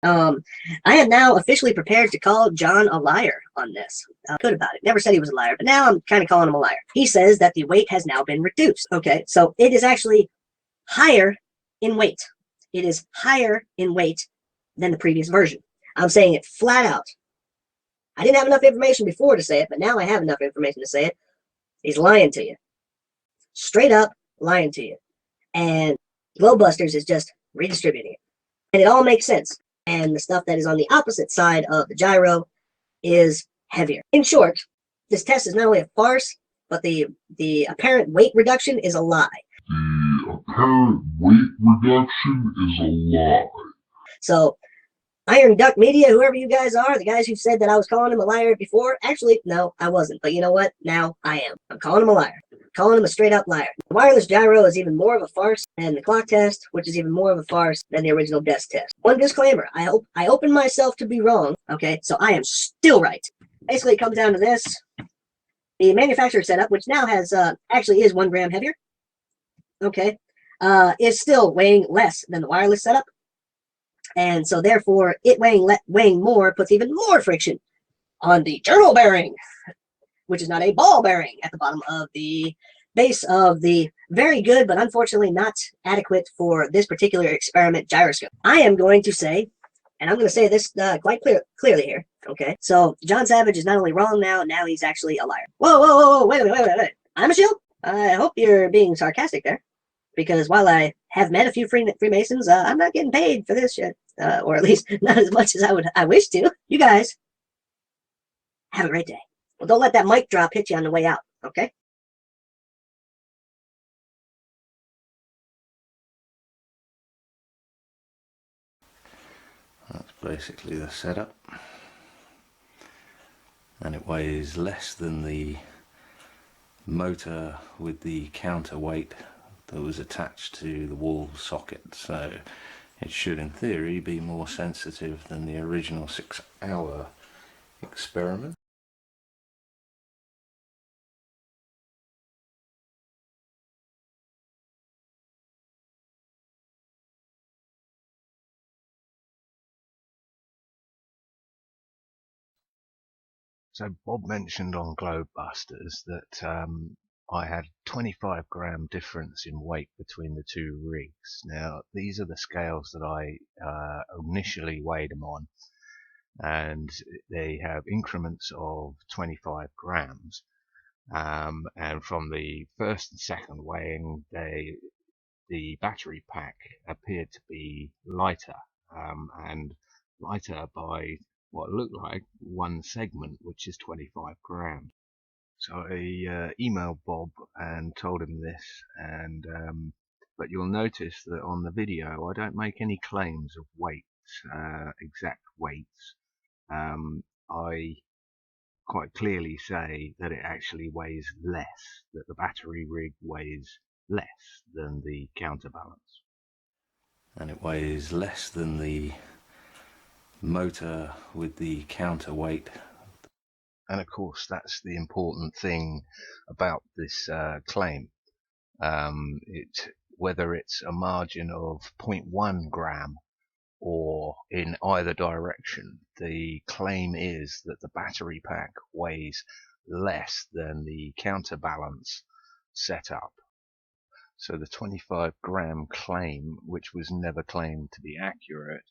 I am now officially prepared to call John a liar on this. Good about it. Never said he was a liar, but now I'm kind of calling him a liar. He says that the weight has now been reduced. Okay, so it is actually higher in weight. It is higher in weight than the previous version. I'm saying it flat out. I didn't have enough information before to say it, but now I have enough information to say it. He's lying to you. Straight up lying to you. And Glowbusters is just redistributing it. And it all makes sense. And the stuff that is on the opposite side of the gyro is heavier. In short, this test is not only a farce, but the apparent weight reduction is a lie. The apparent weight reduction is a lie. So, Iron Duck Media, whoever you guys are, the guys who said that I was calling him a liar before, actually, no, I wasn't. But you know what? Now I am. I'm calling him a liar. I'm calling him a straight up liar. The wireless gyro is even more of a farce than the clock test, which is even more of a farce than the original desk test. One disclaimer, I open myself to be wrong, okay? So I am still right. Basically, it comes down to this. The manufacturer setup, which now has, actually is 1 gram heavier, okay, is still weighing less than the wireless setup. And so therefore, it weighing more puts even more friction on the journal bearing, which is not a ball bearing at the bottom of the base of the very good, but unfortunately not adequate for this particular experiment gyroscope. I am going to say, and I'm going to say this quite clearly here, okay? So John Savage is not only wrong now he's actually a liar. Whoa, wait a minute. I'm a shield? I hope you're being sarcastic there. Because while I have met a few Freemasons, I'm not getting paid for this shit. Or at least not as much as I wish to. You guys, have a great day. Well, don't let that mic drop hit you on the way out, okay? That's basically the setup. And it weighs less than the motor with the counterweight that was attached to the wall socket, so it should in theory be more sensitive than the original 6-hour experiment. So Bob mentioned on Glowbusters that I had 25 gram difference in weight between the 2 rigs. Now these are the scales that I initially weighed them on, and they have increments of 25 grams. And from the first and second weighing, the battery pack appeared to be lighter, and lighter by what looked like 1 segment, which is 25 grams. So I emailed Bob and told him this, and but you'll notice that on the video I don't make any claims of weights, exact weights. I quite clearly say that it actually weighs less, that the battery rig weighs less than the counterbalance. And it weighs less than the motor with the counterweight. And of course that's the important thing about this claim. Whether it's a margin of 0.1 gram or in either direction, the claim is that the battery pack weighs less than the counterbalance setup. So the 25 gram claim, which was never claimed to be accurate,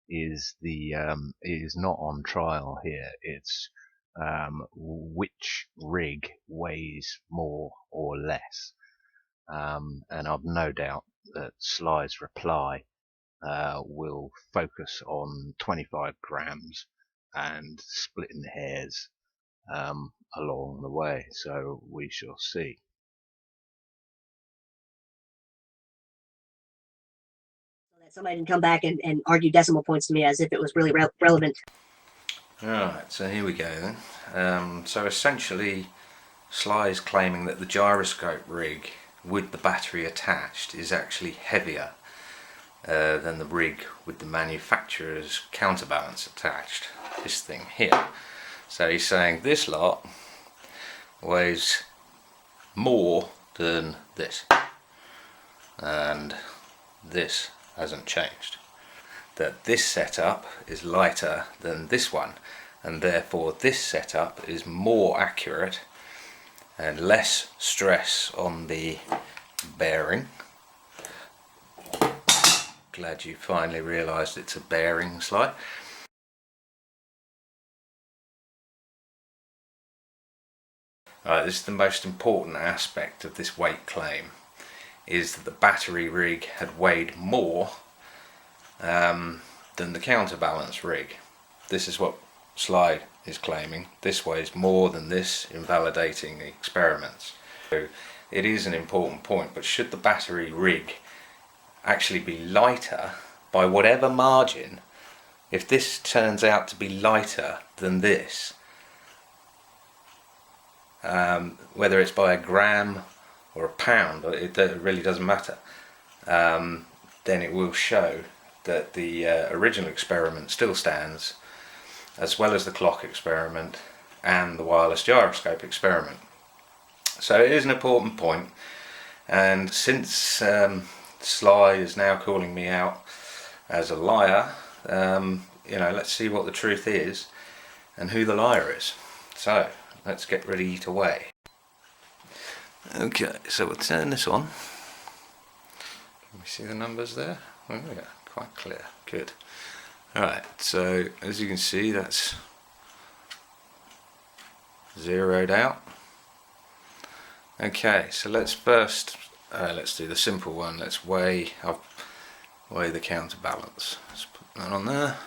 is not on trial here. It's which rig weighs more or less, and I've no doubt that Sly's reply will focus on 25 grams and splitting hairs along the way, so we shall see. Somebody didn't come back and argue decimal points to me as if it was really relevant. Alright, so here we go then. So essentially Sly is claiming that the gyroscope rig with the battery attached is actually heavier than the rig with the manufacturer's counterbalance attached, this thing here. So he's saying this lot weighs more than this, and this hasn't changed. that this setup is lighter than this one, and therefore this setup is more accurate and less stress on the bearing. Glad you finally realised it's a bearing slide. Right, this is the most important aspect of this weight claim, is that the battery rig had weighed more than the counterbalance rig. This is what Sly is claiming. This weighs more than this, invalidating the experiments. So it is an important point, but should the battery rig actually be lighter by whatever margin, if this turns out to be lighter than this, whether it's by a gram or a pound, it really doesn't matter, then it will show that the original experiment still stands, as well as the clock experiment and the wireless gyroscope experiment. So it is an important point, and since Sly is now calling me out as a liar, you know, let's see what the truth is and who the liar is. So let's get ready to weigh. Okay, so we'll turn this on. Can we see the numbers there? Oh yeah, quite clear. Good. Alright, so as you can see, that's zeroed out. Okay, so let's first let's do the simple one. Let's weigh the counterbalance. Let's put that on there.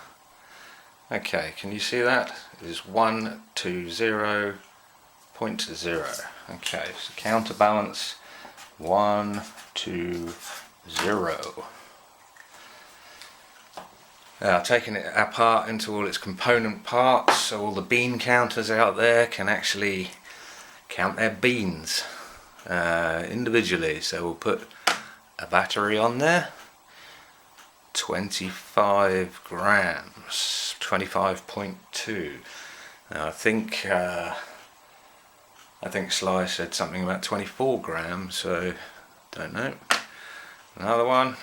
Okay, can you see that? It is 120.0. Okay, so counterbalance 120. Now, taking it apart into all its component parts, so all the bean counters out there can actually count their beans individually. So we'll put a battery on there, 25 grams, 25.2. Now I think Sly said something about 24 grams, so don't know. Another one,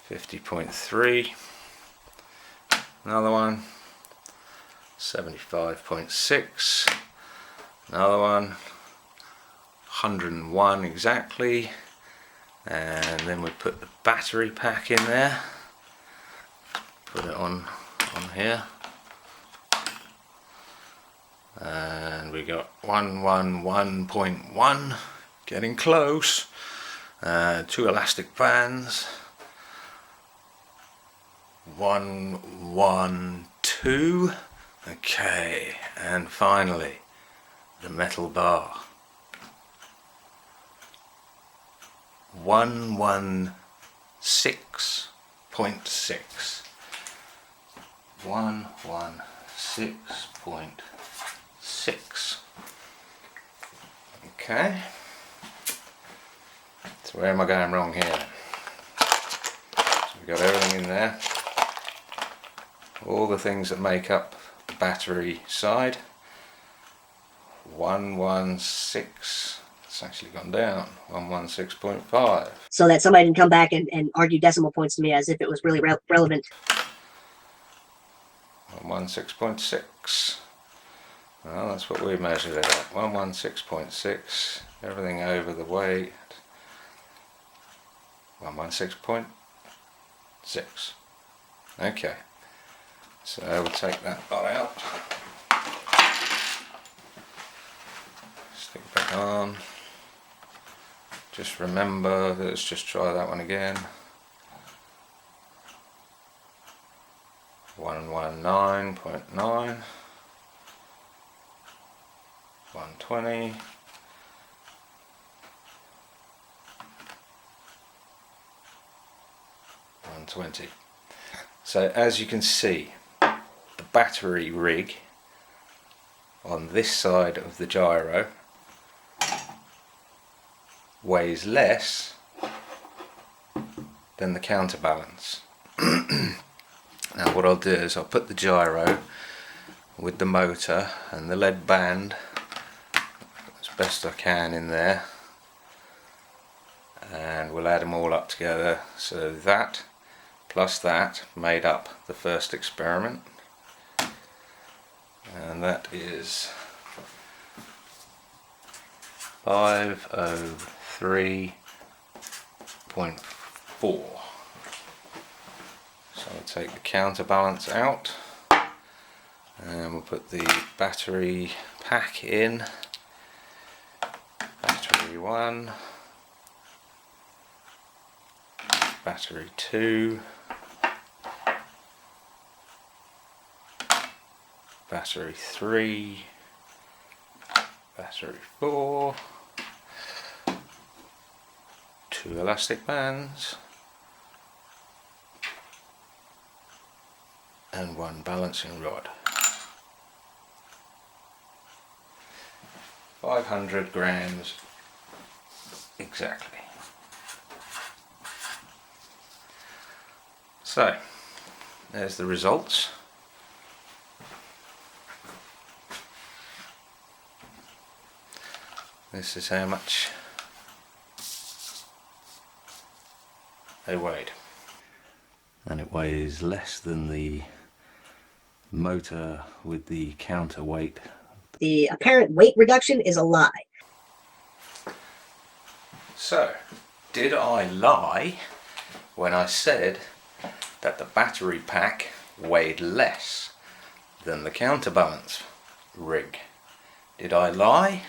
50.3. Another one, 75.6. Another one, 101 exactly. And then we put the battery pack in there. Put it on here. And we got 111.1, getting close. 2 elastic bands. 112. Okay, and finally the metal bar. 116.6. 116.6. Okay. So where am I going wrong here? So we've got everything in there. All the things that make up the battery side. 116. It's actually gone down. 116.5. So that somebody didn't come back and argue decimal points to me as if it was really relevant. 116.6. Well, that's what we measured it at. 116.6. Everything over the weight. 116.6. Okay. So we'll take that lot out. Stick it back on. Just remember, let's just try that one again. 119.9. 120. 120. So as you can see, the battery rig on this side of the gyro weighs less than the counterbalance. Now what I'll do is I'll put the gyro with the motor and the lead band as best I can in there, and we'll add them all up together. So that plus that made up the first experiment, and that is 503.4. So I'll take the counterbalance out and we'll put the battery pack in. Battery 1, battery 2, battery 3, battery 4, 2 elastic bands, and 1 balancing rod. 500 grams exactly. So there's the results. This is how much they weighed, and it weighs less than the motor with the counterweight. The apparent weight reduction is a lie. So, did I lie when I said that the battery pack weighed less than the counterbalance rig? Did I lie?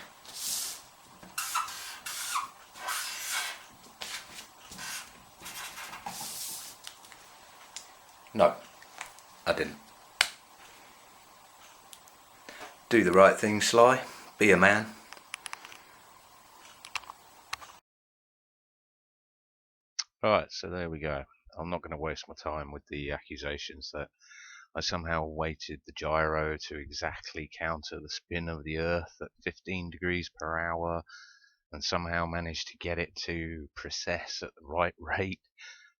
No, I didn't. Do the right thing, Sly. Be a man. Right, so there we go. I'm not going to waste my time with the accusations that I somehow weighted the gyro to exactly counter the spin of the Earth at 15 degrees per hour and somehow managed to get it to precess at the right rate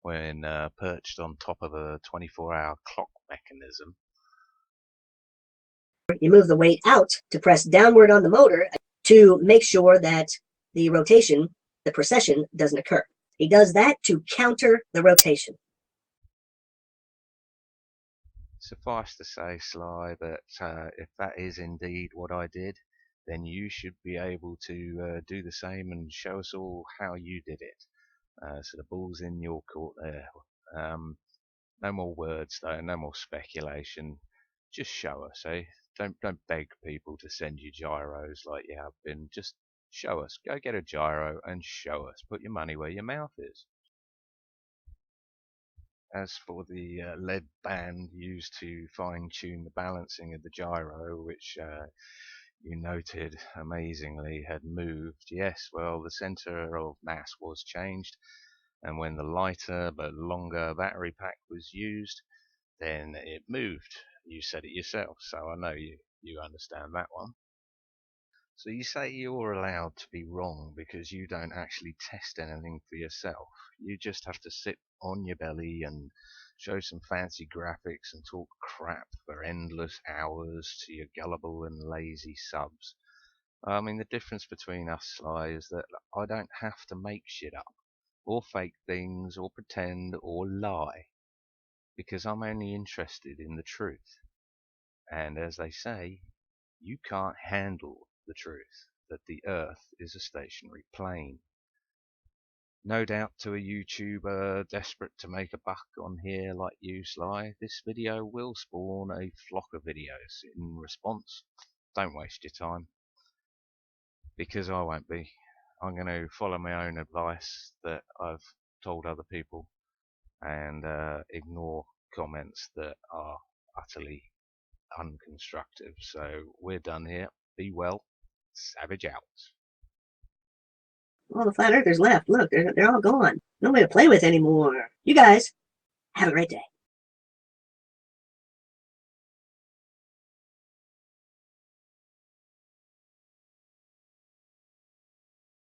when perched on top of a 24-hour clock mechanism. You move the weight out to press downward on the motor to make sure that the rotation, the precession, doesn't occur. He does that to counter the rotation. Suffice to say, Sly, that if that is indeed what I did, then you should be able to do the same and show us all how you did it. So the ball's in your court there. No more words though, no more speculation. Just show us, eh? Don't beg people to send you gyros like you have been. Just show us. Go get a gyro and show us. Put your money where your mouth is. As for the lead band used to fine-tune the balancing of the gyro, which you noted amazingly had moved, yes, well, the center of mass was changed, and when the lighter but longer battery pack was used, then it moved. You said it yourself, so I know you understand that one. So you say you're allowed to be wrong because you don't actually test anything for yourself. You just have to sit on your belly and show some fancy graphics and talk crap for endless hours to your gullible and lazy subs. I mean, the difference between us, Sly, is that I don't have to make shit up, or fake things, or pretend, or lie, because I'm only interested in the truth. And as they say, you can't handle the truth that the Earth is a stationary plane. No doubt to a YouTuber desperate to make a buck on here like you, Sly, this video will spawn a flock of videos in response. Don't waste your time, because I won't be. I'm going to follow my own advice that I've told other people and ignore comments that are utterly unconstructive. So we're done here. Be well. Savage out. All the flat earthers left. Look, they're all gone. Nobody to play with anymore. You guys, have a great day.